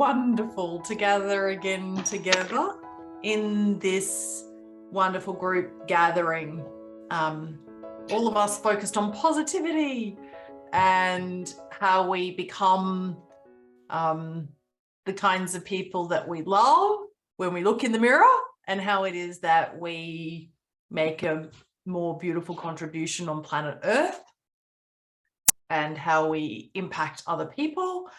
wonderful to gather again together in this wonderful group gathering. All of us focused on positivity and how we become the kinds of people that we love when we look in the mirror, and how it is that we make a more beautiful contribution on planet Earth and how we impact other people.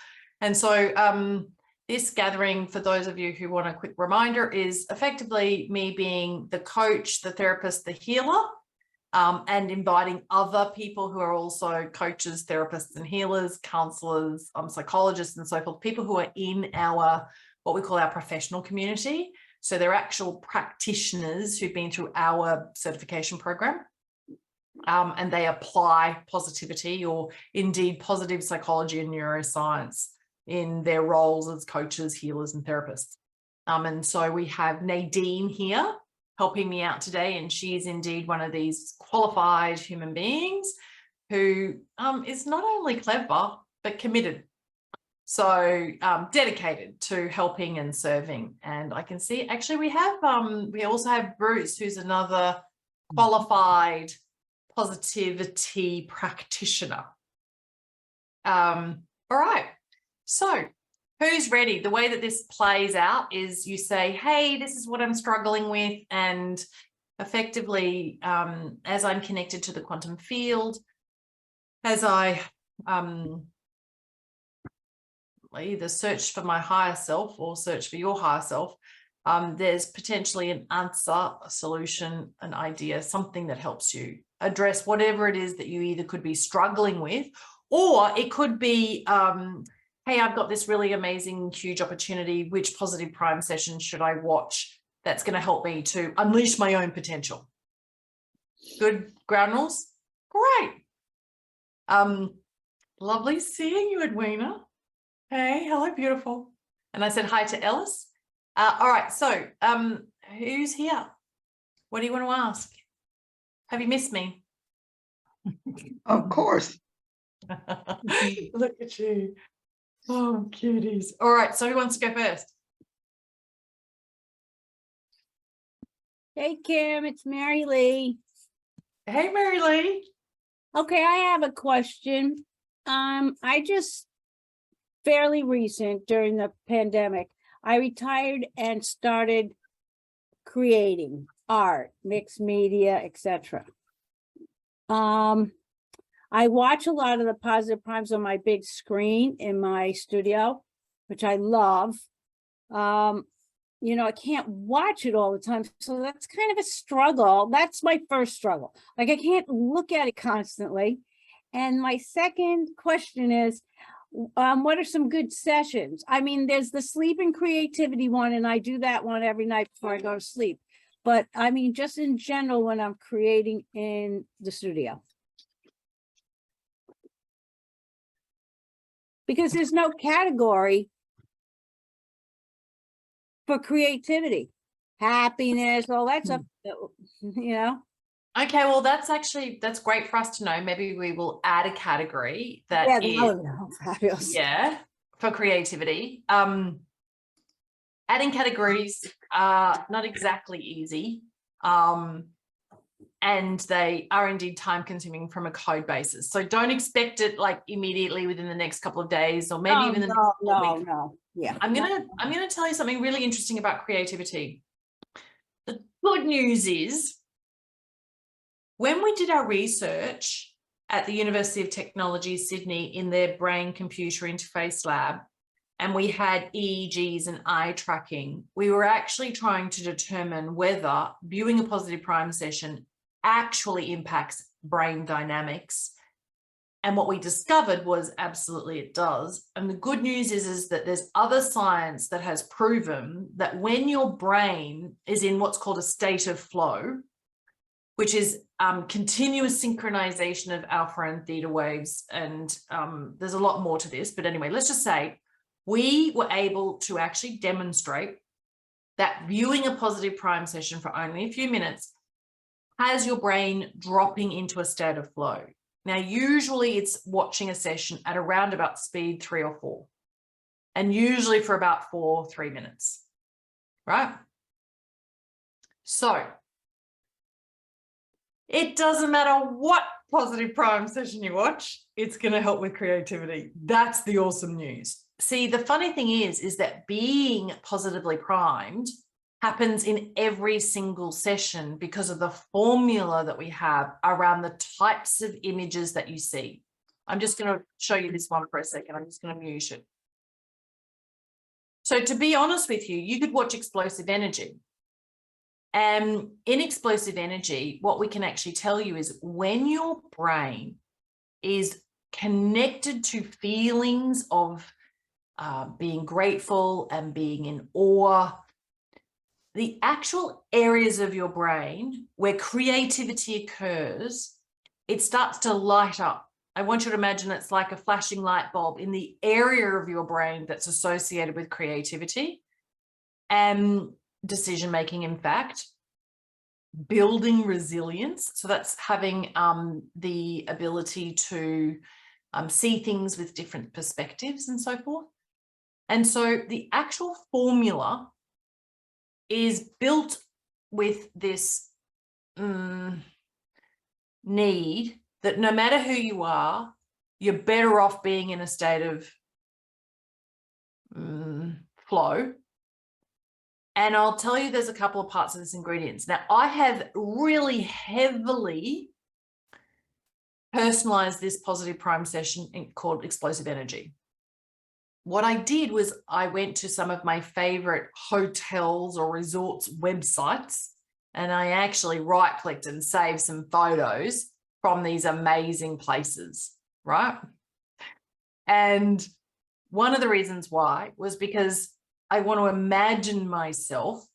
And so this gathering, for those of you who want a quick reminder, is effectively me being the coach, the therapist, the healer, and inviting other people who are also coaches, therapists and healers, counselors, psychologists and so forth, people who are in our, what we call our professional community. So they're actual practitioners who've been through our certification program. And they apply positivity, or indeed positive psychology and neuroscience, in their roles as coaches, healers and therapists. And so we have Nadine here helping me out today, and she is indeed one of these qualified human beings who is not only clever but committed, so dedicated to helping and serving. And I can see actually we also have Bruce, who's another qualified positivity practitioner. All right, so who's ready? The way that this plays out is you say, hey, this is what I'm struggling with, and effectively as I'm connected to the quantum field, as I either search for my higher self or search for your higher self, there's potentially an answer, a solution, an idea, something that helps you address whatever it is that you either could be struggling with, or it could be, hey, I've got this really amazing, huge opportunity. Which positive prime session should I watch that's going to help me to unleash my own potential? Good ground rules? Great. Lovely seeing you, Edwina. Hey, hello, beautiful. And I said hi to Ellis. All right, so who's here? What do you want to ask? Have you missed me? Of course. Look at you. Oh, cuties. All right, so who wants to go first? Hey, Kim, it's Mary Lee. Hey, Mary Lee. Okay, I have a question. I just fairly recent during the pandemic, I retired and started creating art, mixed media, etc. I watch a lot of the positive primes on my big screen in my studio, which I love. You know, I can't watch it all the time, so that's kind of a struggle. That's my first struggle. Like, I can't look at it constantly. And my second question is, what are some good sessions? I mean, there's the sleep and creativity one, and I do that one every night before I go to sleep. But I mean, just in general, when I'm creating in the studio. Because there's no category for creativity, happiness, all that stuff, you know? Okay, well, that's great for us to know. Maybe we will add a category that is, fabulous. yeah, for creativity. Adding categories are not exactly easy. And they are indeed time consuming from a code basis. So don't expect it like immediately within the next couple of days, or maybe even the next couple of weeks. Yeah. I'm gonna tell you something really interesting about creativity. The good news is, when we did our research at the University of Technology, Sydney, in their brain computer interface lab, and we had EEGs and eye tracking, we were actually trying to determine whether viewing a positive prime session actually impacts brain dynamics. And what we discovered was absolutely it does. And the good news is that there's other science that has proven that when your brain is in what's called a state of flow, which is continuous synchronization of alpha and theta waves, and there's a lot more to this, but anyway, let's just say we were able to actually demonstrate that viewing a positive prime session for only a few minutes has your brain dropping into a state of flow. Now, usually it's watching a session at around about speed 3 or 4. and usually for about 3 minutes, right? So it doesn't matter what positive prime session you watch, it's going to help with creativity. That's the awesome news. See, the funny thing is that being positively primed happens in every single session because of the formula that we have around the types of images that you see. I'm just going to show you this one for a second. I'm just going to mute it. So to be honest with you, you could watch Explosive Energy. And in Explosive Energy, what we can actually tell you is when your brain is connected to feelings of being grateful and being in awe, the actual areas of your brain where creativity occurs, it starts to light up. I want you to imagine it's like a flashing light bulb in the area of your brain that's associated with creativity and decision-making, in fact, building resilience. So that's having the ability to see things with different perspectives and so forth. And so the actual formula is built with this need that no matter who you are, you're better off being in a state of flow. And I'll tell you, there's a couple of parts of this ingredients. Now, I have really heavily personalized this positive prime session called Explosive Energy. What I did was I went to some of my favorite hotels or resorts websites, and I actually right-clicked and saved some photos from these amazing places, right? And one of the reasons why was because I want to imagine myself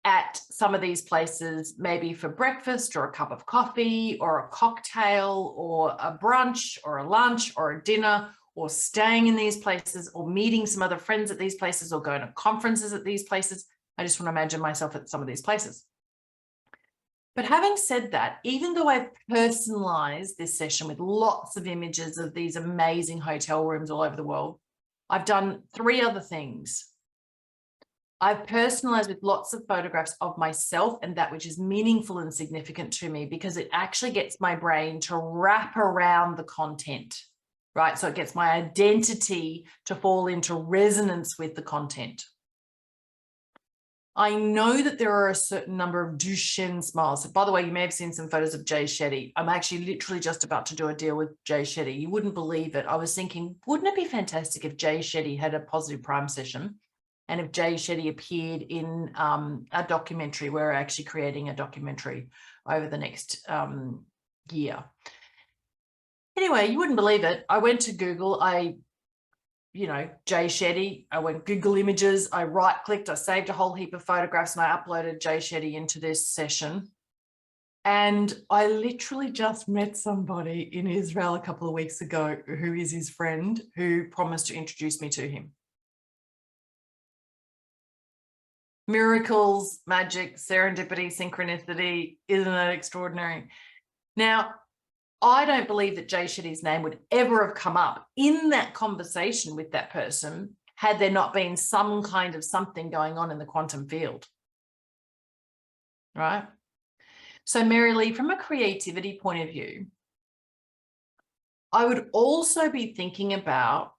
at some of these places, maybe for breakfast or a cup of coffee or a cocktail or a brunch or a lunch or a dinner, or staying in these places or meeting some other friends at these places or going to conferences at these places. I just want to imagine myself at some of these places. But having said that, even though I've personalized this session with lots of images of these amazing hotel rooms all over the world, I've done 3 other things. I've personalized with lots of photographs of myself and that which is meaningful and significant to me, because it actually gets my brain to wrap around the content, right? So it gets my identity to fall into resonance with the content. I know that there are a certain number of Duchenne smiles. So by the way, you may have seen some photos of Jay Shetty. I'm actually literally just about to do a deal with Jay Shetty. You wouldn't believe it. I was thinking, wouldn't it be fantastic if Jay Shetty had a positive prime session? And if Jay Shetty appeared in a documentary, we're actually creating a documentary over the next year. Anyway, you wouldn't believe it. I went to Google, Jay Shetty, I went Google Images, I right-clicked, I saved a whole heap of photographs and I uploaded Jay Shetty into this session. And I literally just met somebody in Israel a couple of weeks ago who is his friend, who promised to introduce me to him. Miracles, magic, serendipity, synchronicity, isn't it extraordinary? Now, I don't believe that Jay Shetty's name would ever have come up in that conversation with that person had there not been some kind of something going on in the quantum field, right? So Mary Lee, from a creativity point of view, I would also be thinking about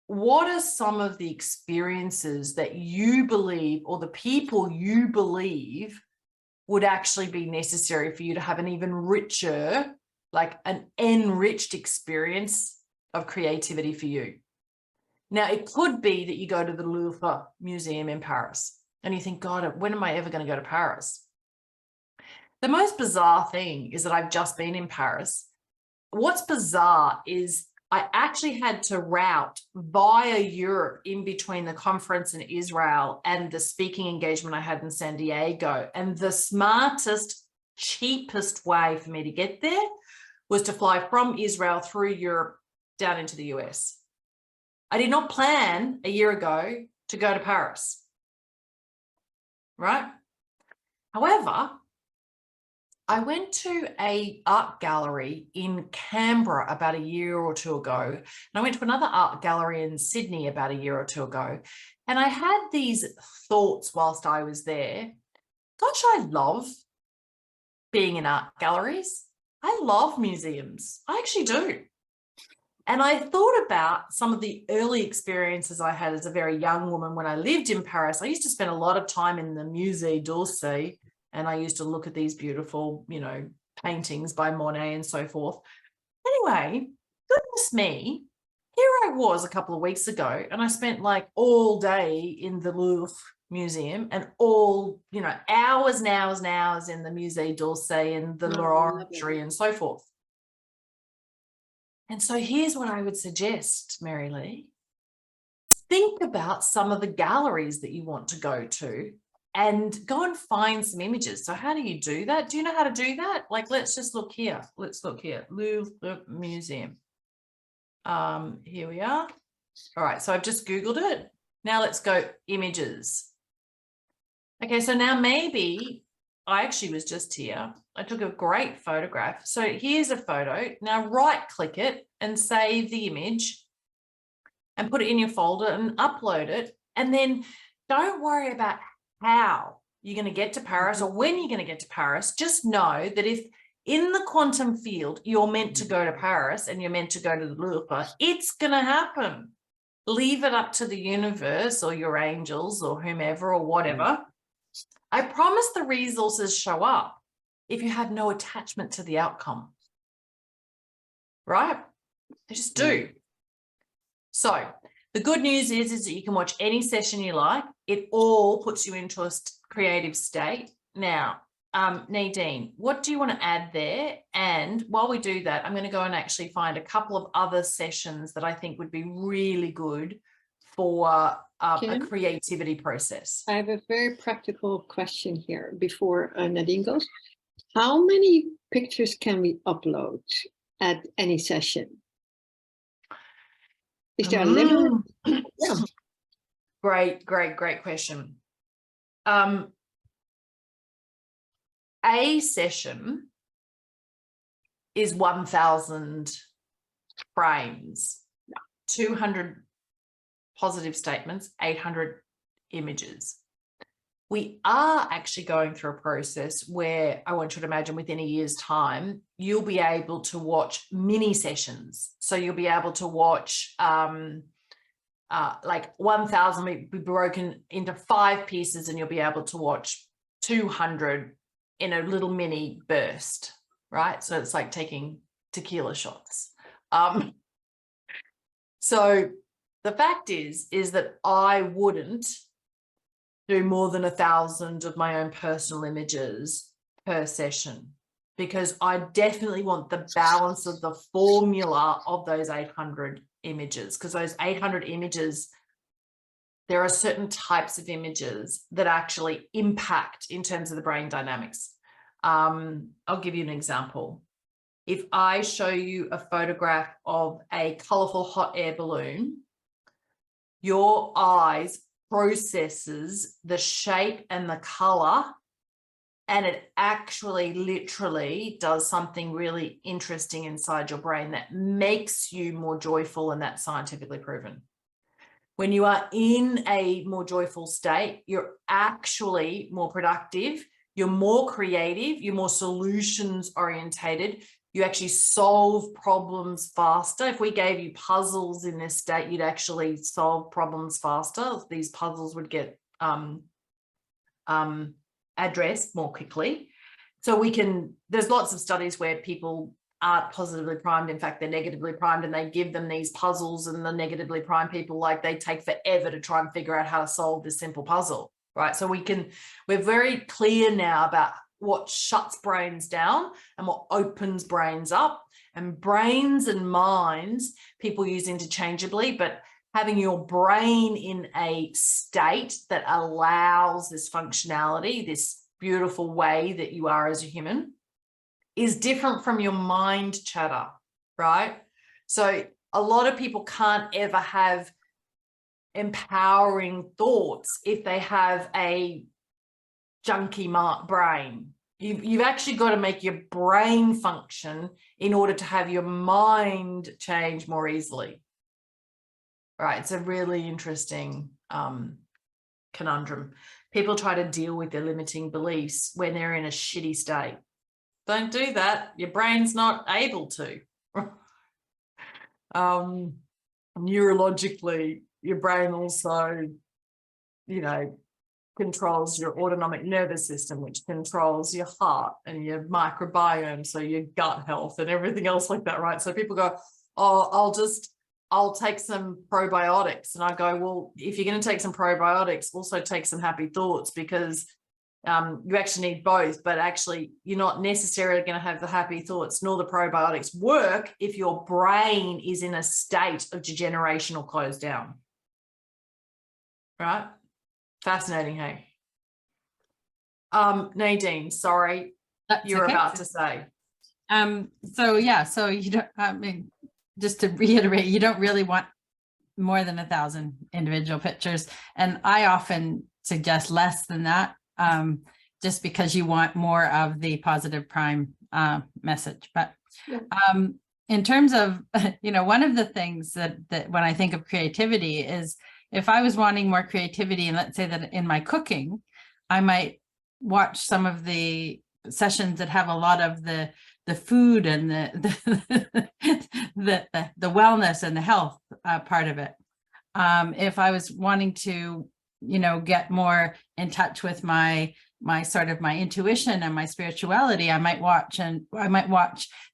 what are some of the experiences that you believe, or the people you believe would actually be necessary for you to have an even richer, like an enriched experience of creativity for you. Now, it could be that you go to the Louvre Museum in Paris and you think, God, when am I ever going to go to Paris? The most bizarre thing is that I've just been in Paris. What's bizarre is I actually had to route via Europe in between the conference in Israel and the speaking engagement I had in San Diego. And the smartest, cheapest way for me to get there was to fly from Israel through Europe down into the US. I did not plan a year ago to go to Paris, right? However, I went to a art gallery in Canberra about a year or two ago, and I went to another art gallery in Sydney about a year or two ago, and I had these thoughts whilst I was there. Gosh, I love being in art galleries. I love museums. I actually do. And I thought about some of the early experiences I had as a very young woman when I lived in Paris. I used to spend a lot of time in the Musée d'Orsay, and I used to look at these beautiful, paintings by Monet and so forth. Anyway, goodness me, here I was a couple of weeks ago, and I spent like all day in the Louvre Museum and all, hours and hours and hours in the Musée d'Orsay and the L'Orangerie and so forth. And so here's what I would suggest, Mary Lee. Think about some of the galleries that you want to go to and go and find some images. So how do you do that? Do you know how to do that? Like, let's just look here. Let's look here. Louvre Museum. Here we are. All right, so I've just Googled it. Now let's go images. Okay, so now maybe I actually was just here. I took a great photograph. So here's a photo. Now right click it and save the image and put it in your folder and upload it. And then don't worry about how you're going to get to Paris or when you're going to get to Paris. Just know that if in the quantum field you're meant to go to Paris and you're meant to go to the Louvre, it's going to happen. Leave it up to the universe or your angels or whomever or whatever. I promise the resources show up if you have no attachment to the outcome, right? They just do. So the good news is that you can watch any session you like. It all puts you into a creative state. Now, Nadine, what do you want to add there? And while we do that, I'm going to go and actually find a couple of other sessions that I think would be really good for a creativity process. I have a very practical question here before Nadine goes. How many pictures can we upload at any session? Is there a limit? Yeah. Great question. A session is 1,000 frames, 200 positive statements, 800 images. We are actually going through a process where I want you to imagine within a year's time, you'll be able to watch mini sessions. So you'll be able to watch like 1,000 will be broken into 5 pieces, and you'll be able to watch 200 in a little mini burst, right? So it's like taking tequila shots. So the fact is that I wouldn't do more than 1,000 of my own personal images per session, because I definitely want the balance of the formula of those 800 images, because those 800 images, there are certain types of images that actually impact in terms of the brain dynamics. I'll give you an example. If I show you a photograph of a colorful hot air balloon, your eyes processes the shape and the color, and it actually literally does something really interesting inside your brain that makes you more joyful, and that's scientifically proven. When you are in a more joyful state, you're actually more productive, you're more creative, you're more solutions orientated, you actually solve problems faster. If we gave you puzzles in this state, you'd actually solve problems faster. These puzzles would get addressed more quickly. So there's lots of studies where people aren't positively primed. In fact, they're negatively primed, and they give them these puzzles, and the negatively primed people, like, they take forever to try and figure out how to solve this simple puzzle, right? So we're very clear now about what shuts brains down and what opens brains up. And brains and minds, people use interchangeably, but having your brain in a state that allows this functionality, this beautiful way that you are as a human, is different from your mind chatter, right? So a lot of people can't ever have empowering thoughts if they have a junky brain, You've actually got to make your brain function in order to have your mind change more easily. Right. It's a really interesting conundrum. People try to deal with their limiting beliefs when they're in a shitty state. Don't do that. Your brain's not able to. Neurologically, your brain also, controls your autonomic nervous system, which controls your heart and your microbiome, so your gut health and everything else like that, right? So people go, oh, I'll take some probiotics. And I go, well, if you're going to take some probiotics, also take some happy thoughts, because you actually need both, but actually you're not necessarily going to have the happy thoughts nor the probiotics work if your brain is in a state of degeneration or closed down. Right? Fascinating, hey? Nadine, sorry, you're okay. About to say. So you don't, I mean, just to reiterate, you don't really want more than 1,000 individual pictures. And I often suggest less than that, just because you want more of the positive prime message. But in terms of, one of the things that when I think of creativity is, if I was wanting more creativity, and let's say that in my cooking, I might watch some of the sessions that have a lot of the food and the wellness and the health part of it. If I was wanting to, get more in touch with my intuition and my spirituality, I might watch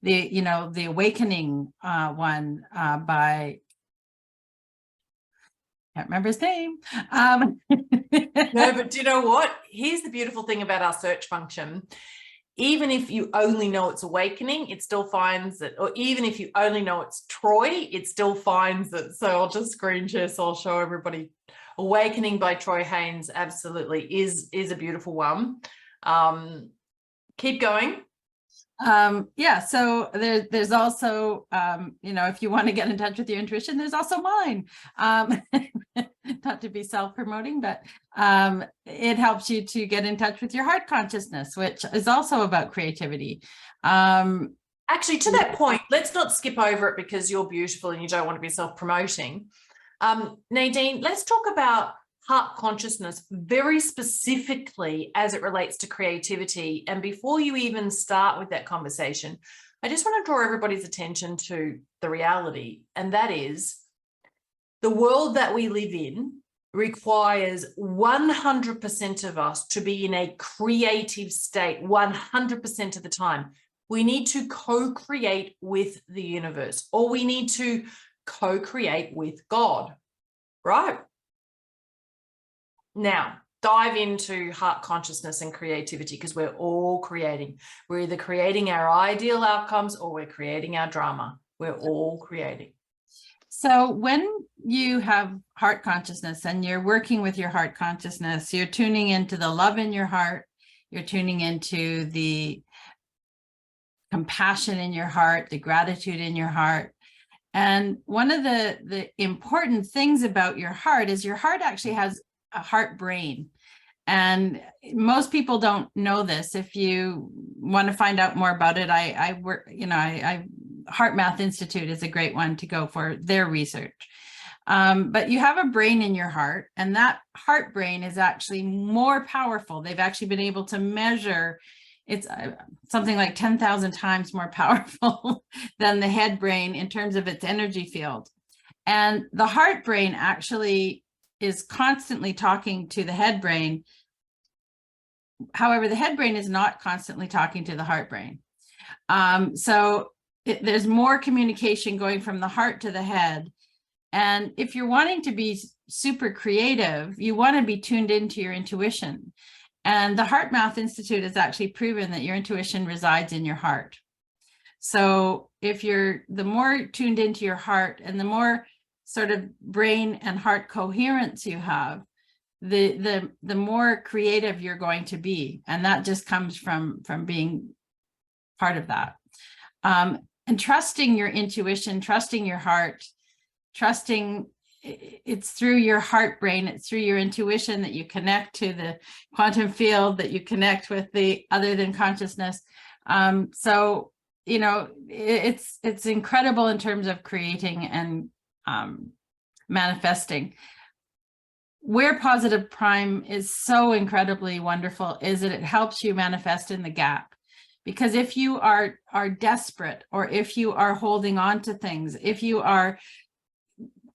the awakening one by, can't remember his name. No, but do you know what? Here's the beautiful thing about our search function. Even if you only know it's awakening, it still finds it, or even if you only know it's Troy, it still finds it. So I'll just screen share, so I'll show everybody. Awakening by Troy Haynes absolutely is a beautiful one. Keep going. So there's also, if you want to get in touch with your intuition, there's also mine. Not to be self-promoting, but it helps you to get in touch with your heart consciousness, which is also about creativity. Actually, to that point, let's not skip over it because you're beautiful and you don't want to be self-promoting. Nadine, let's talk about heart consciousness very specifically as it relates to creativity. And before you even start with that conversation, I just want to draw everybody's attention to the reality, and that is the world that we live in requires 100% of us to be in a creative state 100% of the time. We need to co-create with the universe, or we need to co-create with God, right? Now, dive into heart consciousness and creativity, because we're all creating. We're either creating our ideal outcomes or we're creating our drama. We're all creating. So when you have heart consciousness and you're working with your heart consciousness, you're tuning into the love in your heart, you're tuning into the compassion in your heart, the gratitude in your heart. And one of the important things about your heart is your heart actually has a heart brain. And most people don't know this. If you want to find out more about it, I work, Heart Math Institute is a great one to go for their research. But you have a brain in your heart, and that heart brain is actually more powerful. They've actually been able to measure it's something like 10,000 times more powerful than the head brain in terms of its energy field. And the heart brain actually is constantly talking to the head brain. However, the head brain is not constantly talking to the heart brain. There's more communication going from the heart to the head. And if you're wanting to be super creative, you want to be tuned into your intuition. And the Heart Math Institute has actually proven that your intuition resides in your heart. So if you're the more tuned into your heart and the more sort of brain and heart coherence you have, the more creative you're going to be. And that just comes from being part of that. And trusting your intuition, trusting your heart, trusting it's through your heart brain, it's through your intuition that you connect to the quantum field, that you connect with the other than consciousness. So, you know, it's incredible in terms of creating and manifesting. Where Positive Prime is so incredibly wonderful is that it helps you manifest in the gap. Because if you are desperate, or if you are holding on to things, if you are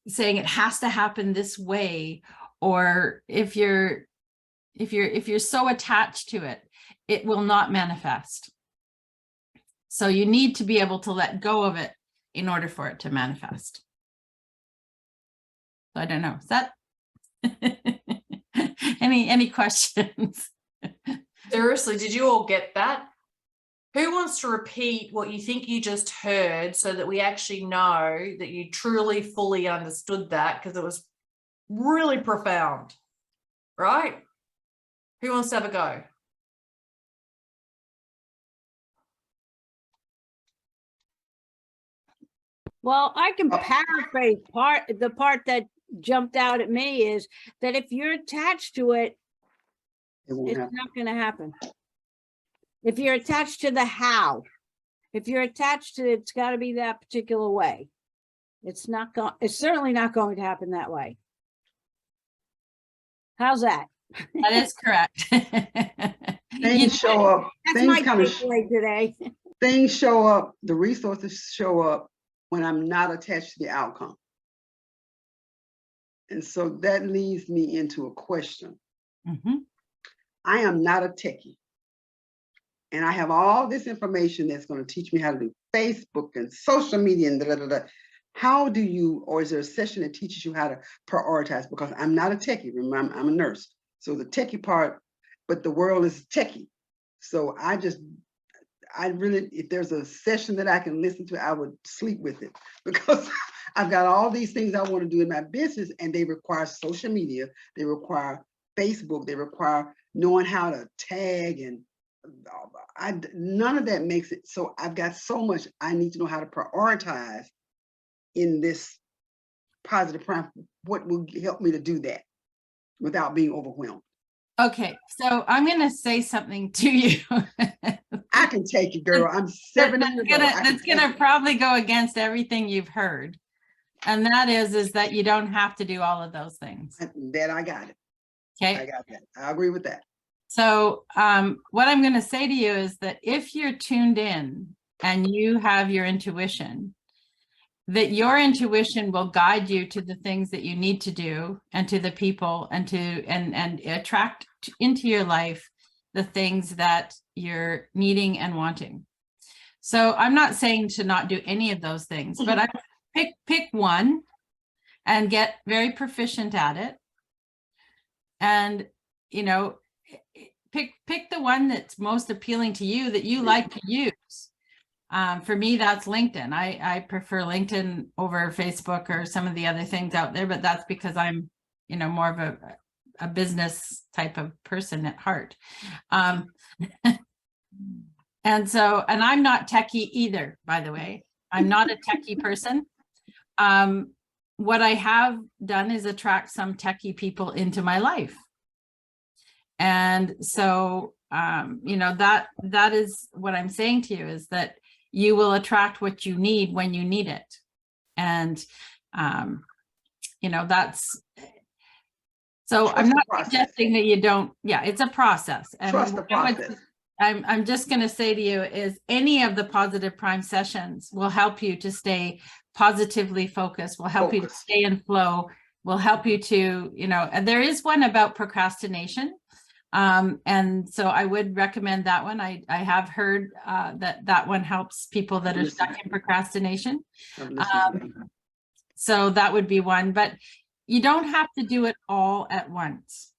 saying it has to happen this way, or if you're so attached to it, it will not manifest. So you need to be able to let go of it in order for it to manifest. So I don't know, is that any questions? Seriously, did you all get that? Who wants to repeat what you think you just heard so that we actually know that you truly, fully understood that, because it was really profound, right? Who wants to have a go? Well, I can paraphrase the part that jumped out at me is that if you're attached to it, It won't it's happen. not going to happen. If you're attached to the how, if you're attached to it's got to be that particular way. It's certainly not going to happen that way. How's that? That is correct. Things show up. That's Things my kind of takeaway today. things show up. The resources show up when I'm not attached to the outcome. And so that leads me into a question. Mhm. I am not a techie. And I have all this information that's going to teach me how to do Facebook and social media and da da da. How do you, or is there a session that teaches you how to prioritize? Because I'm not a techie. Remember, I'm a nurse. So the techie part, but the world is techie. So I really, if there's a session that I can listen to, I would sleep with it, because I've got all these things I want to do in my business, and they require social media. They require Facebook. They require knowing how to tag, and none of that makes it. So I've got so much I need to know how to prioritize in this Positive Prime. What will help me to do that without being overwhelmed? Okay, so I'm going to say something to you. I can take it, girl. I'm 70 years old. That's gonna probably go against everything you've heard. And that is that you don't have to do all of those things. That I got it. Okay. I got that. I agree with that. So what I'm going to say to you is that if you're tuned in and you have your intuition, that your intuition will guide you to the things that you need to do, and to the people, and to and attract into your life the things that you're needing and wanting. So I'm not saying to not do any of those things, but I pick one and get very proficient at it. And, you know, pick the one that's most appealing to you, that you like to use. For me, that's LinkedIn. I prefer LinkedIn over Facebook or some of the other things out there, but that's because I'm, you know, more of a business type of person at heart. And I'm not techie either, by the way. I'm not a techie person. What I have done is attract some techie people into my life. And so, you know, that is what I'm saying to you, is that you will attract what you need when you need it. And, you know, that's, so Trust I'm not the process. suggesting that you don't, yeah, it's a process. And Trust the process. I'm just going to say to you is any of the Positive Prime sessions will help you to stay positively focused, will help you to stay in flow, will help you to, you know, and there is one about procrastination. And so I would recommend that one. I have heard that one helps people that are stuck in procrastination. So that would be one, but you don't have to do it all at once.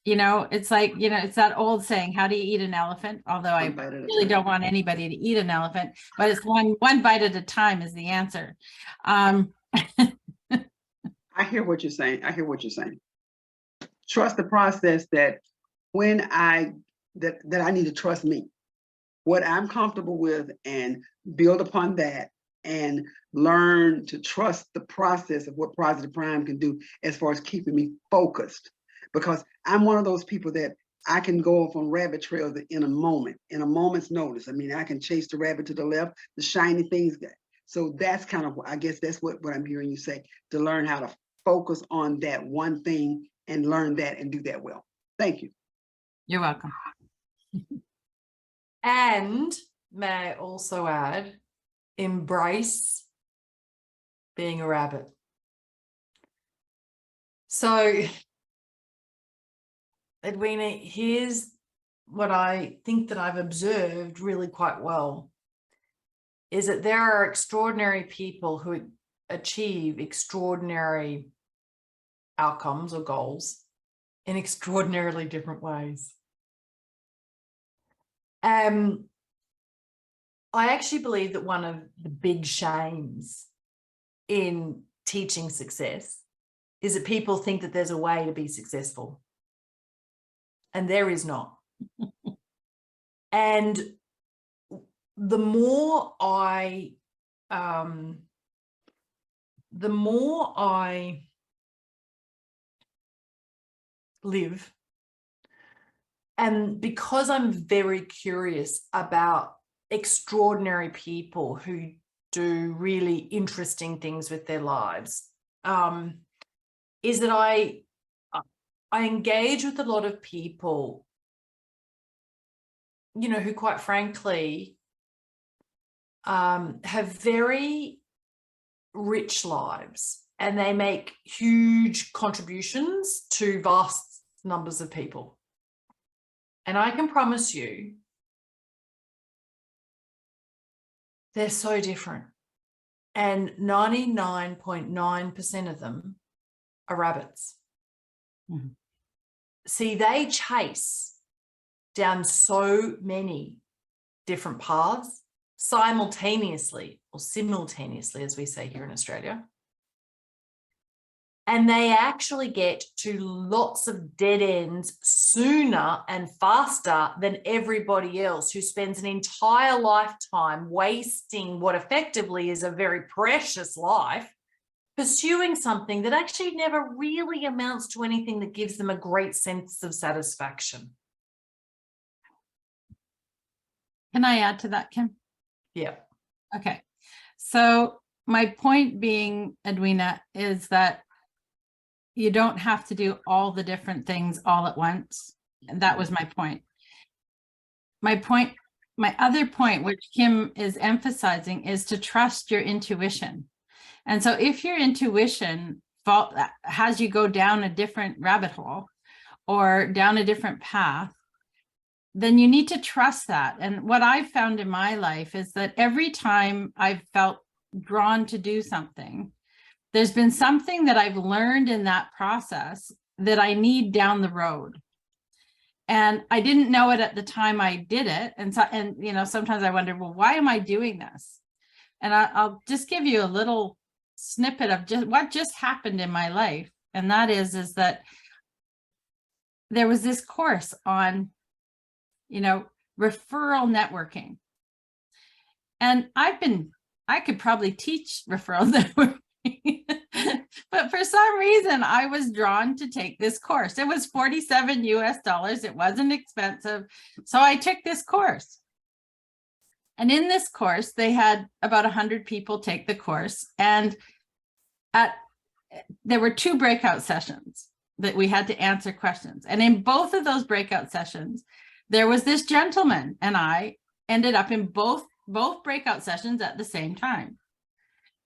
You know, it's like, you know, it's that old saying, how do you eat an elephant? Although I really don't want anybody to eat an elephant, but it's one bite at a time is the answer. I hear what you're saying. I hear what you're saying. Trust the process, that when that I need to trust me, what I'm comfortable with, and build upon that, and learn to trust the process of what Positive Prime can do as far as keeping me focused. Because I'm one of those people that I can go off on rabbit trails in a moment's notice. I mean, I can chase the rabbit to the left, the shiny things. So that's kind of, I guess that's what I'm hearing you say, to learn how to focus on that one thing and learn that and do that well. Thank you. You're welcome. And may I also add, embrace being a rabbit. So, Edwina, here's what I think that I've observed really quite well, is that there are extraordinary people who achieve extraordinary outcomes or goals in extraordinarily different ways. I actually believe that one of the big shames in teaching success is that people think that there's a way to be successful, and there is not. And the more I live, and because I'm very curious about extraordinary people who do really interesting things with their lives, is that I engage with a lot of people, you know, who quite frankly have very rich lives, and they make huge contributions to vast numbers of people. And I can promise you, they're so different. And 99.9% of them are rabbits. Mm-hmm. See, they chase down so many different paths simultaneously, or simultaneously, as we say here in Australia. And they actually get to lots of dead ends sooner and faster than everybody else, who spends an entire lifetime wasting what effectively is a very precious life, pursuing something that actually never really amounts to anything that gives them a great sense of satisfaction. Can I add to that, Kim? Yeah. Okay. So my point being, Edwina, is that you don't have to do all the different things all at once. And that was my point. My other point, which Kim is emphasizing, is to trust your intuition. And so if your intuition has you go down a different rabbit hole or down a different path, then you need to trust that. And what I've found in my life is that every time I've felt drawn to do something, there's been something that I've learned in that process that I need down the road. And I didn't know it at the time I did it. And so, you know, sometimes I wonder, well, why am I doing this? And I'll just give you a little snippet of just what just happened in my life. And that is that there was this course on, you know, referral networking. And I could probably teach referral networking. But for some reason, I was drawn to take this course. It was $47 US. It wasn't expensive. So I took this course. And in this course, they had about 100 people take the course. And there were 2 breakout sessions that we had to answer questions. And in both of those breakout sessions, there was this gentleman, and I ended up in both breakout sessions at the same time.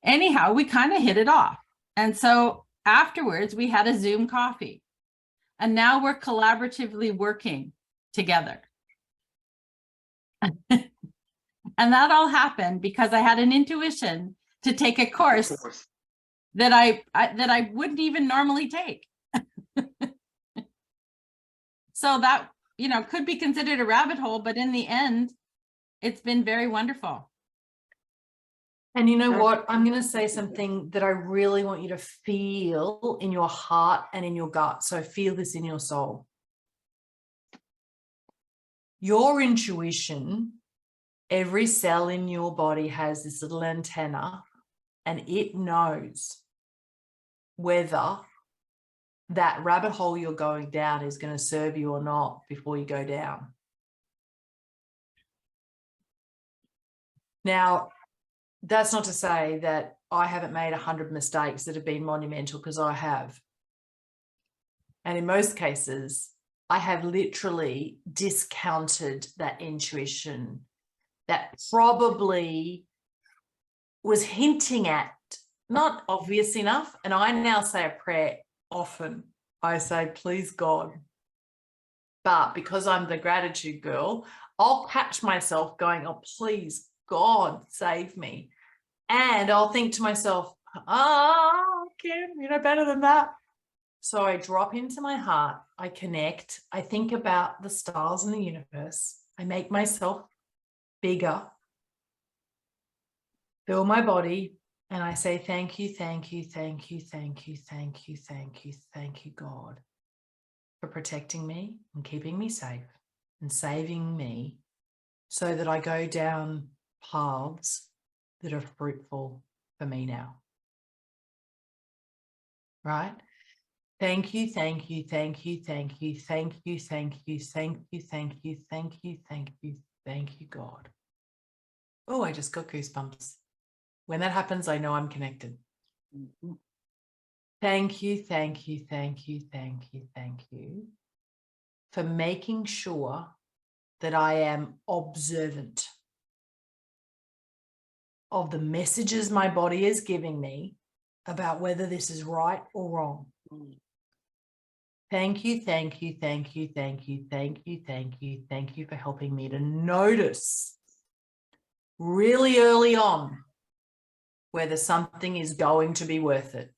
Anyhow, we kind of hit it off. And so afterwards, we had a Zoom coffee. And now we're collaboratively working together. And that all happened because I had an intuition to take a course that I wouldn't even normally take. So that, you know, could be considered a rabbit hole, but in the end, it's been very wonderful. And you know what? I'm going to say something that I really want you to feel in your heart and in your gut. So feel this in your soul. Your intuition every cell in your body has this little antenna, and it knows whether that rabbit hole you're going down is going to serve you or not before you go down. Now, that's not to say that I haven't made 100 mistakes that have been monumental, because I have. And in most cases, I have literally discounted that intuition that probably was hinting at, not obvious enough. And I now say a prayer often. I say, please God. But because I'm the gratitude girl, I'll catch myself going, oh, please God, save me. And I'll think to myself, Kim, you know better than that. So I drop into my heart, I connect, I think about the stars in the universe, I make myself bigger, fill my body, and I say, thank you, thank you, thank you, thank you, thank you, thank you, thank you, God, for protecting me and keeping me safe and saving me so that I go down paths that are fruitful for me now. Right? Thank you, thank you, thank you, thank you, thank you, thank you, thank you, thank you, thank you, thank you, thank you, God. Oh, I just got goosebumps. When that happens, I know I'm connected. Thank you, thank you, thank you, thank you, thank you for making sure that I am observant of the messages my body is giving me about whether this is right or wrong. Thank you, thank you, thank you, thank you, thank you, thank you, thank you for helping me to notice really early on whether something is going to be worth it.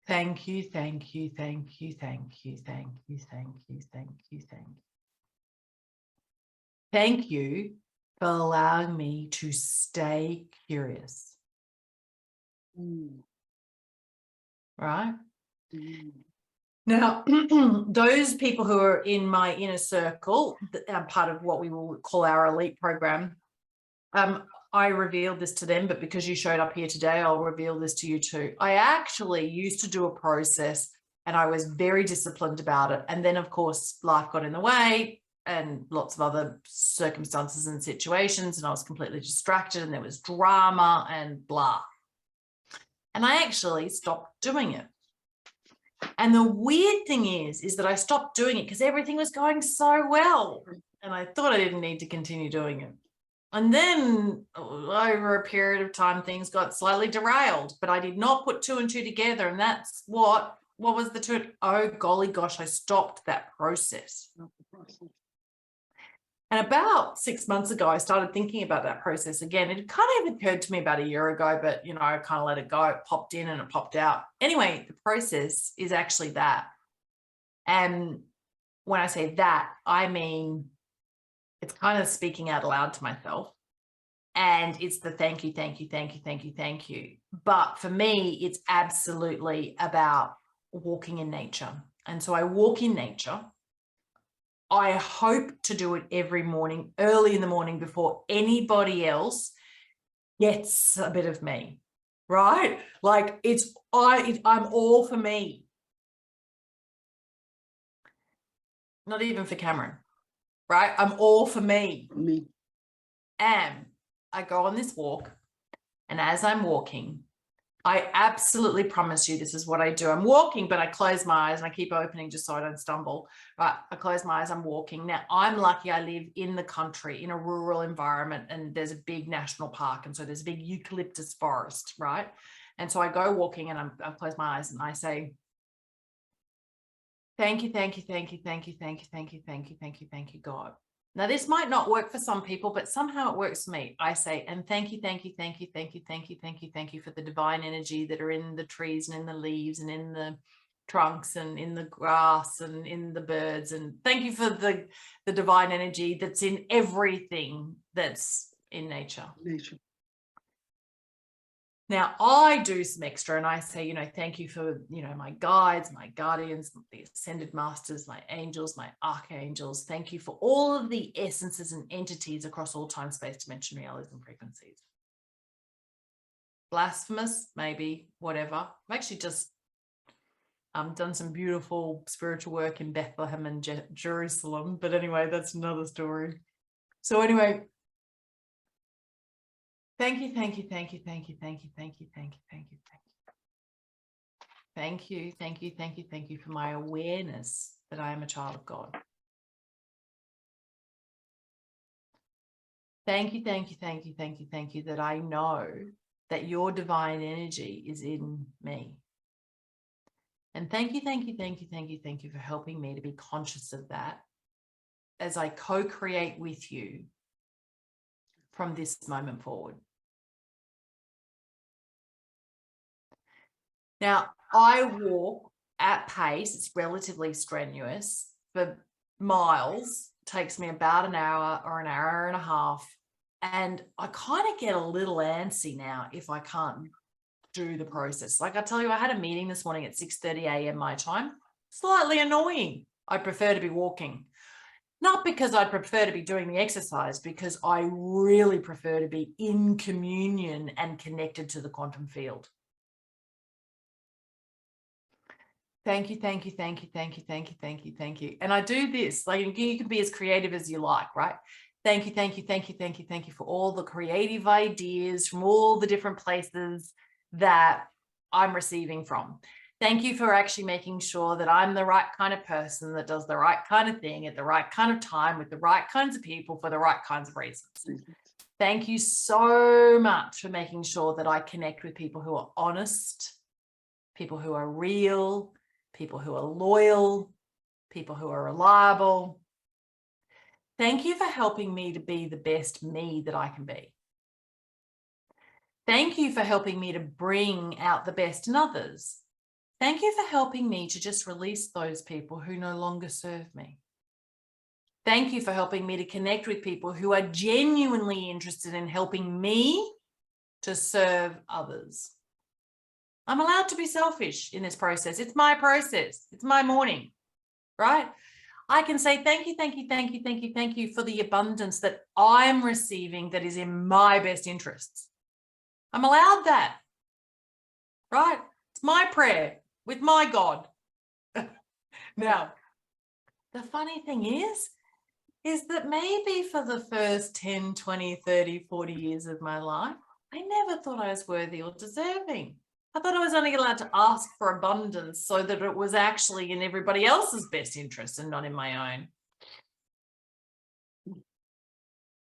Thank you, thank you, thank you, thank you, thank you, thank you, thank you, thank you. Thank you for allowing me to stay curious. Right? Now, those people who are in my inner circle, part of what we will call our elite program, I revealed this to them, but because you showed up here today, I'll reveal this to you too. I actually used to do a process and I was very disciplined about it. And then, of course, life got in the way and lots of other circumstances and situations, and I was completely distracted and there was drama and blah. And I actually stopped doing it. And the weird thing is that I stopped doing it because everything was going so well. And I thought I didn't need to continue doing it. And then over a period of time, things got slightly derailed, but I did not put two and two together. And that's what was the two? Oh, golly gosh, I stopped that process. And about 6 months ago, I started thinking about that process again. It kind of occurred to me about a year ago, but, you know, I kind of let it go. It popped in and it popped out. Anyway, the process is actually that. And when I say that, I mean, it's kind of speaking out loud to myself. And it's the thank you, thank you, thank you, thank you, thank you. But for me, it's absolutely about walking in nature. And so I walk in nature. I hope to do it every morning, early in the morning, before anybody else gets a bit of me, right? Like I'm all for me. Not even for Cameron, right? I'm all for me. And I go on this walk, and as I'm walking, I absolutely promise you this is what I do. I'm walking, but I close my eyes and I keep opening just so I don't stumble. Right? I close my eyes, I'm walking. Now, I'm lucky I live in the country, in a rural environment, and there's a big national park. And so there's a big eucalyptus forest, right? And so I go walking and I close my eyes and I say, thank you, thank you, thank you, thank you, thank you, thank you, thank you, thank you, thank you, God. Now, this might not work for some people, but somehow it works for me. I say, and thank you, thank you, thank you, thank you, thank you, thank you, thank you for the divine energy that are in the trees and in the leaves and in the trunks and in the grass and in the birds. And thank you for the divine energy that's in everything that's in nature. Now I do some extra and I say, you know, thank you for, you know, my guides, my guardians, the ascended masters, my angels, my archangels. Thank you for all of the essences and entities across all time, space, dimension, realities, and frequencies. Blasphemous, maybe, whatever. I've actually just done some beautiful spiritual work in Bethlehem and Jerusalem. But anyway, that's another story. So anyway, thank you, thank you, thank you, thank you, thank you, thank you, thank you, thank you, thank you, thank you, thank you, thank you for my awareness that I am a child of God. Thank you, thank you, thank you, thank you, thank you that I know that your divine energy is in me. And thank you, thank you, thank you, thank you, thank you for helping me to be conscious of that as I co-create with you from this moment forward. Now, I walk at pace. It's relatively strenuous for miles. It takes me about an hour or an hour and a half. And I kind of get a little antsy now if I can't do the process. Like I tell you, I had a meeting this morning at 6:30 a.m. my time. Slightly annoying. I'd prefer to be walking. Not because I'd prefer to be doing the exercise, because I really prefer to be in communion and connected to the quantum field. Thank you, thank you, thank you, thank you, thank you, thank you, thank you. And I do this, like you can be as creative as you like, right? Thank you, thank you, thank you, thank you, thank you for all the creative ideas from all the different places that I'm receiving from. Thank you for actually making sure that I'm the right kind of person that does the right kind of thing at the right kind of time with the right kinds of people for the right kinds of reasons. Thank you so much for making sure that I connect with people who are honest, people who are real, people who are loyal, people who are reliable. Thank you for helping me to be the best me that I can be. Thank you for helping me to bring out the best in others. Thank you for helping me to just release those people who no longer serve me. Thank you for helping me to connect with people who are genuinely interested in helping me to serve others. I'm allowed to be selfish in this process. It's my process. It's my morning, right? I can say thank you, thank you, thank you, thank you, thank you for the abundance that I'm receiving that is in my best interests. I'm allowed that, right? It's my prayer with my God. Now, the funny thing is that maybe for the first 10, 20, 30, 40 years of my life, I never thought I was worthy or deserving. I thought I was only allowed to ask for abundance so that it was actually in everybody else's best interest and not in my own.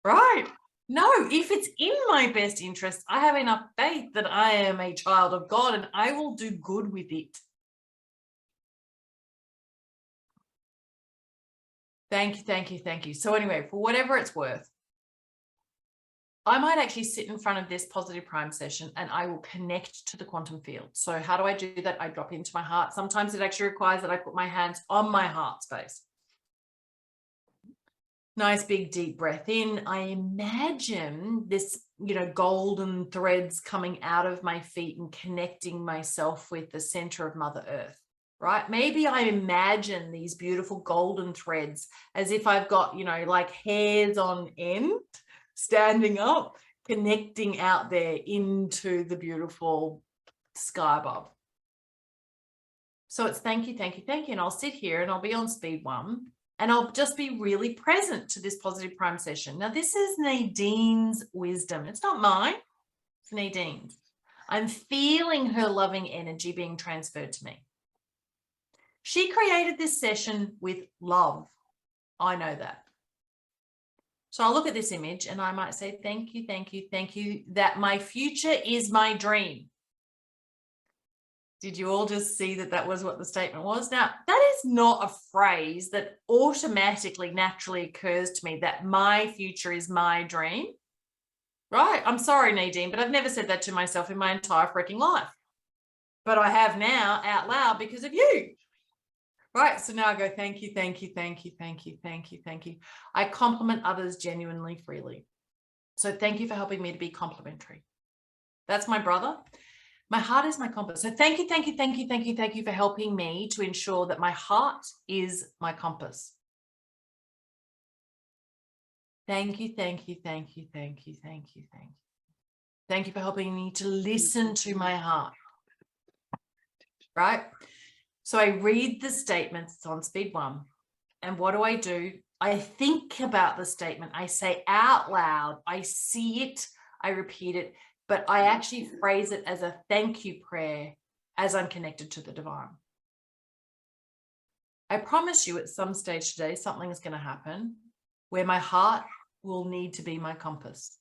Right? No, if it's in my best interest, I have enough faith that I am a child of God and I will do good with it. Thank you, thank you, thank you. So anyway, for whatever it's worth, I might actually sit in front of this positive prime session and I will connect to the quantum field. So how do I do that? I drop into my heart. Sometimes it actually requires that I put my hands on my heart space. Nice big deep breath in. I imagine this, golden threads coming out of my feet and connecting myself with the center of Mother Earth, right? Maybe I imagine these beautiful golden threads as if I've got, like hairs on end, standing up, connecting out there into the beautiful sky above. So it's thank you, thank you, thank you. And I'll sit here and I'll be on speed one. And I'll just be really present to this positive prime session. Now, this is Nadine's wisdom. It's not mine, it's Nadine's. I'm feeling her loving energy being transferred to me. She created this session with love. I know that. So I'll look at this image and I might say, thank you, thank you, thank you, that my future is my dream. Did you all just see that that was what the statement was? Now, that is not a phrase that automatically, naturally occurs to me, that my future is my dream, right? I'm sorry, Nadine, but I've never said that to myself in my entire freaking life. But I have now out loud because of you, right? So now I go, thank you, thank you, thank you, thank you, thank you, thank you. I compliment others genuinely, freely. So thank you for helping me to be complimentary. That's my brother. My heart is my compass. So thank you, thank you, thank you, thank you, thank you for helping me to ensure that my heart is my compass. Thank you, thank you, thank you, thank you, thank you, thank you. Thank you for helping me to listen to my heart. Right? So I read the statements, it's on speed 1. And what do? I think about the statement. I say out loud. I see it. I repeat it. But I actually phrase it as a thank you prayer as I'm connected to the divine. I promise you at some stage today, something is going to happen where my heart will need to be my compass.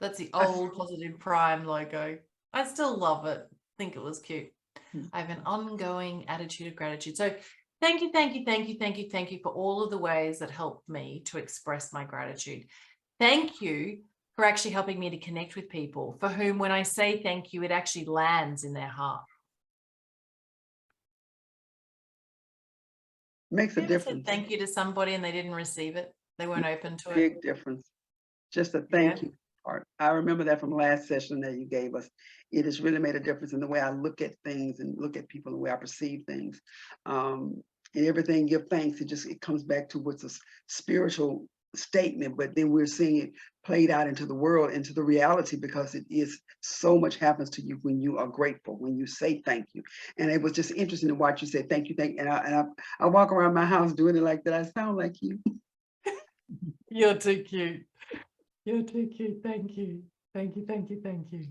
That's the old Positive Prime logo. I still love it. I think it was cute. I have an ongoing attitude of gratitude. So thank you, thank you, thank you, thank you, thank you for all of the ways that helped me to express my gratitude. Thank you for actually helping me to connect with people for whom when I say thank you, it actually lands in their heart. Makes a You ever said difference. thank you to somebody and they didn't receive it? They weren't open to it. Big difference. Just a thank you part. I remember that from last session that you gave us. It has really made a difference in the way I look at things and look at people, the way I perceive things. And everything, give thanks. It comes back to what's a spiritual statement, but then we're seeing it played out into the world, into the reality, because it is so much happens to you when you are grateful, when you say thank you. And it was just interesting to watch you say thank you, thank you. And I walk around my house doing it like that. I sound like you. You're too cute. You're too cute. Thank you. Thank you. Thank you. Thank you.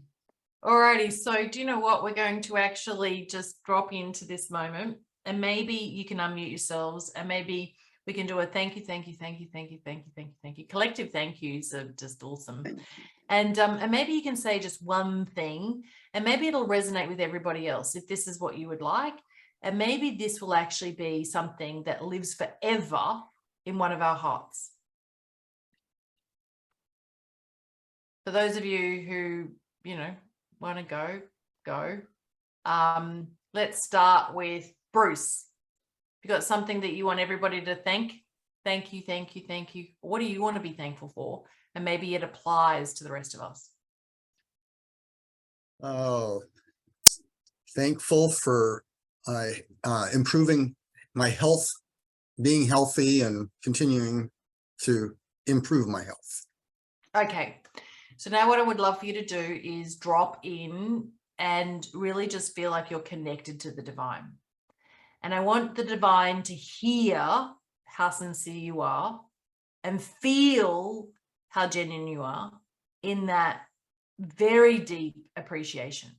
Alrighty. So do you know what? We're going to actually just drop into this moment, and maybe you can unmute yourselves, and maybe we can do a thank you, thank you, thank you, thank you, thank you, thank you, thank you. Collective thank yous are just awesome. And maybe you can say just one thing, and maybe it'll resonate with everybody else if this is what you would like. And maybe this will actually be something that lives forever in one of our hearts. For those of you who, want to go. Let's start with Bruce. You got something that you want everybody to thank you, thank you, thank you. What do you want to be thankful for? And maybe it applies to the rest of us. Oh, thankful for improving my health, being healthy, and continuing to improve my health. Okay. So now what I would love for you to do is drop in and really just feel like you're connected to the divine. And I want the divine to hear how sincere you are and feel how genuine you are in that very deep appreciation.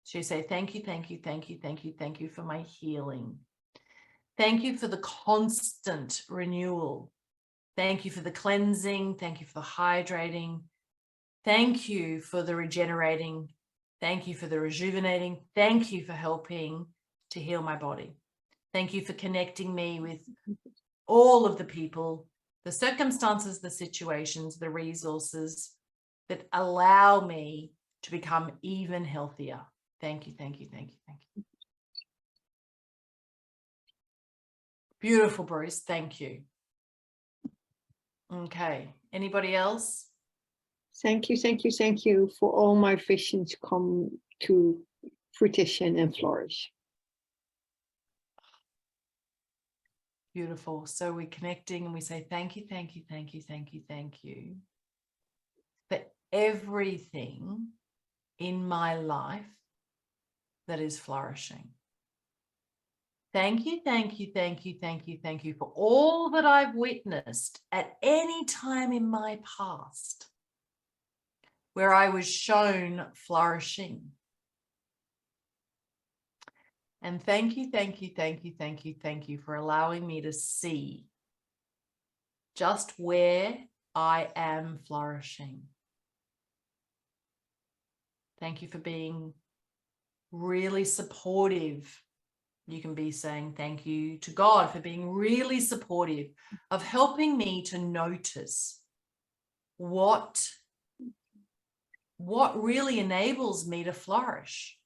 So you say, thank you, thank you, thank you, thank you, thank you for my healing. Thank you for the constant renewal. Thank you for the cleansing. Thank you for the hydrating. Thank you for the regenerating. Thank you for the rejuvenating. Thank you for helping to heal my body. Thank you for connecting me with all of the people, the circumstances, the situations, the resources that allow me to become even healthier. Thank you, thank you, thank you, thank you. Beautiful, Bruce. Thank you. Okay. Anybody else? Thank you, thank you, thank you for all my visions come to fruition and flourish. Beautiful. So we're connecting and we say, thank you, thank you, thank you, thank you, thank you for everything in my life that is flourishing. Thank you, thank you, thank you, thank you, thank you for all that I've witnessed at any time in my past where I was shown flourishing. And thank you, thank you, thank you, thank you, thank you for allowing me to see just where I am flourishing. Thank you for being really supportive. You can be saying thank you to God for being really supportive of helping me to notice what really enables me to flourish.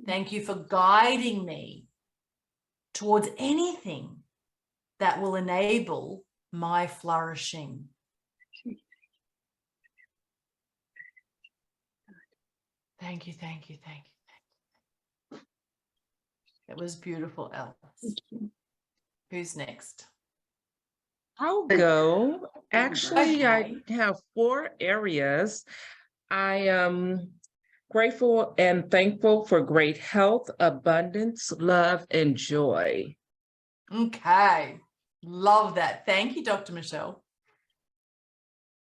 Thank you for guiding me towards anything that will enable my flourishing. Thank you, thank you, thank you. It was beautiful, Alice. Thank you. Who's next? I'll go. Actually, I Okay. have 4 areas. I am grateful and thankful for great health, abundance, love, and joy. Okay. Love that. Thank you, Dr. Michelle.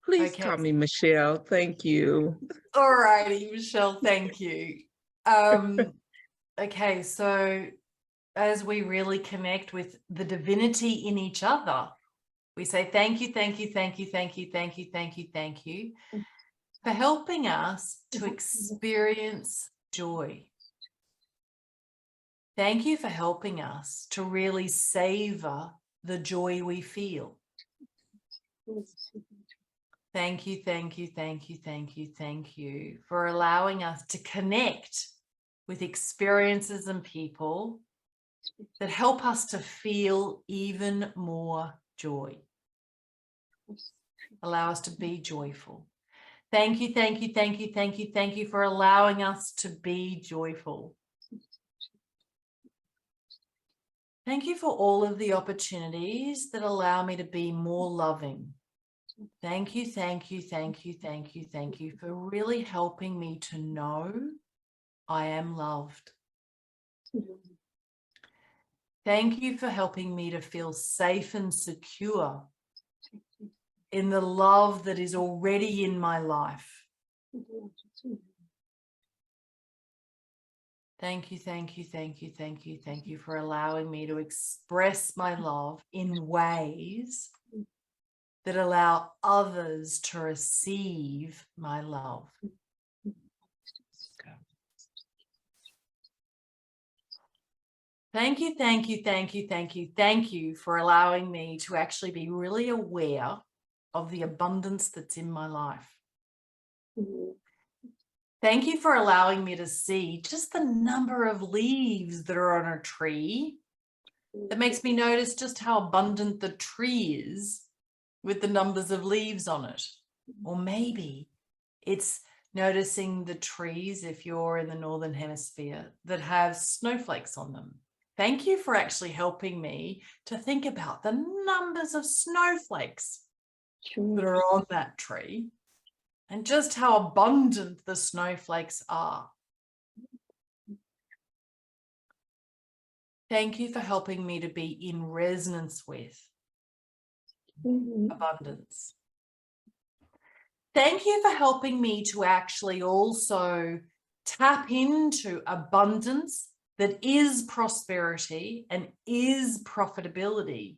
Please Okay. call me Michelle. Thank you. All righty, Michelle, thank you. Okay, so as we really connect with the divinity in each other, we say thank you, thank you, thank you, thank you, thank you, thank you, thank you for helping us to experience joy. Thank you for helping us to really savor the joy we feel. Thank you, thank you, thank you, thank you, thank you for allowing us to connect with experiences and people that help us to feel even more joy. Allow us to be joyful. Thank you, thank you, thank you, thank you, thank you for allowing us to be joyful. Thank you for all of the opportunities that allow me to be more loving. Thank you, thank you, thank you, thank you, thank you for really helping me to know I am loved. Thank you for helping me to feel safe and secure in the love that is already in my life. Thank you, thank you, thank you, thank you, thank you for allowing me to express my love in ways that allow others to receive my love. Thank you, thank you, thank you, thank you, thank you for allowing me to actually be really aware of the abundance that's in my life. Thank you for allowing me to see just the number of leaves that are on a tree. That makes me notice just how abundant the tree is with the numbers of leaves on it. Or maybe it's noticing the trees, if you're in the Northern Hemisphere, that have snowflakes on them. Thank you for actually helping me to think about the numbers of snowflakes that are on that tree and just how abundant the snowflakes are. Thank you for helping me to be in resonance with abundance. Thank you for helping me to actually also tap into abundance that is prosperity and is profitability.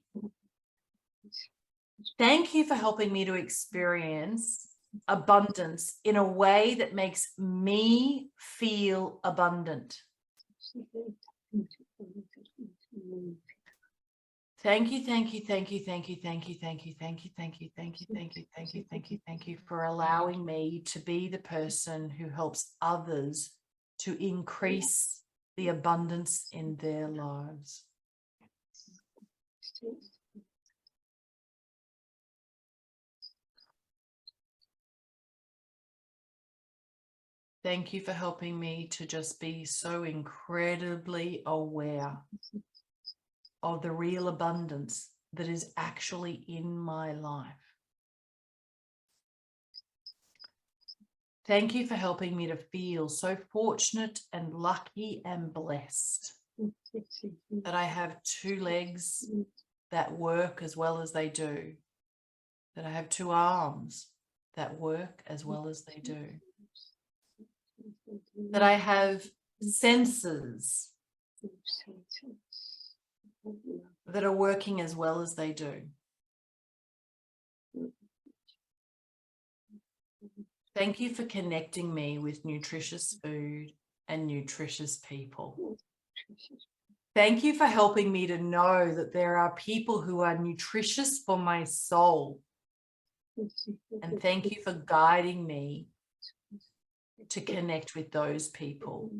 Thank you for helping me to experience abundance in a way that makes me feel abundant. Thank you, thank you, thank you, thank you, thank you, thank you, thank you, thank you, thank you, thank you, thank you, thank you, thank you for allowing me to be the person who helps others to increase the abundance in their lives. Thank you for helping me to just be so incredibly aware of the real abundance that is actually in my life. Thank you for helping me to feel so fortunate and lucky and blessed that I have 2 legs that work as well as they do, that I have 2 arms that work as well as they do, that I have senses that are working as well as they do. Thank you for connecting me with nutritious food and nutritious people. Thank you for helping me to know that there are people who are nutritious for my soul. And thank you for guiding me to connect with those people.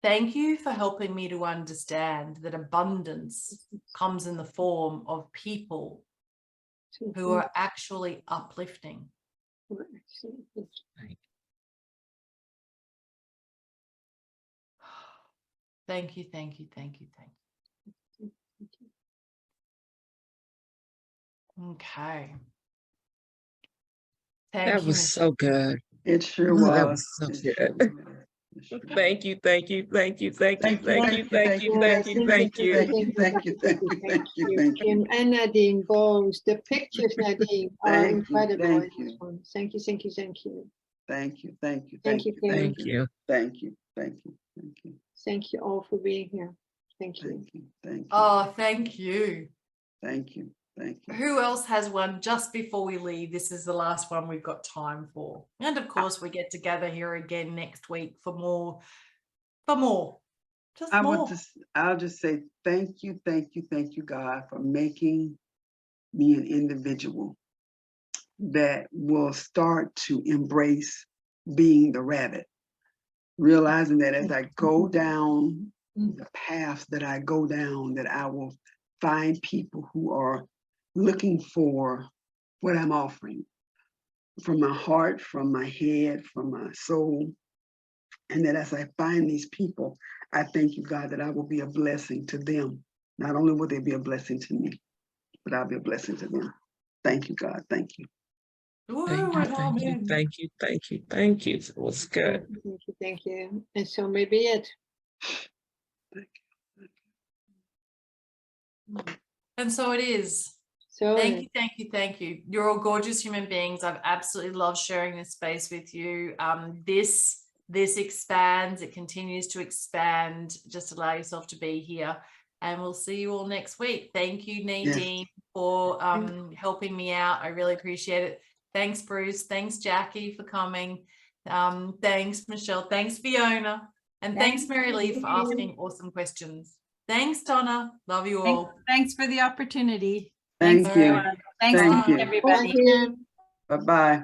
Thank you for helping me to understand that abundance comes in the form of people who are actually uplifting. Thank you, thank you, thank you, thank you. Okay. Thank That you, was Michelle. so good. It sure That was. was so It sure good. was. It sure was. Thank you, thank you, thank you, thank you, Thank you, thank you, thank you, thank you, Thank thank you. you, thank you, thank you, thank you, thank you. Kim and Nadine both. The pictures, Nadine, are Thank you, incredible. thank in this you. one. Thank you, thank you, thank you. Thank you, thank you, Thank thank you, you, Kim. Thank you. thank you, thank you, thank you, Thank you all for being here. Thank you. thank you, thank you, Oh, thank you. thank you, thank you. Who else has one just before we leave? This is the last one we've got time for. And of course, we get to gather here again next week for more, just more. I'll just say thank you, God, for making me an individual that will start to embrace being the rabbit, realizing that as I go down the path that I go down, that I will find people who are looking for what I'm offering from my heart, from my head, from my soul. And that as I find these people, I thank you, God, that I will be a blessing to them. Not only will they be a blessing to me, but I'll be a blessing to them. Thank you, God. Thank you. Woo, Thank you, thank you, amen. thank you, thank you, thank you. It was good. Thank you, thank you. And so maybe it. Thank And so it is. So Thank you, thank you, thank you. You're all gorgeous human beings. I've absolutely loved sharing this space with you. This expands, it continues to expand. Just allow yourself to be here. And we'll see you all next week. Thank you, Nadine, for helping me out. I really appreciate it. Thanks, Bruce. Thanks, Jackie, for coming. Thanks, Michelle. Thanks, Fiona. And thanks, Mary Lee, for asking awesome questions. Thanks, Donna. Love you all. Thanks for the opportunity. Thank Thanks, you. everyone. Thanks, Thank you. everybody. thank you. Bye-bye.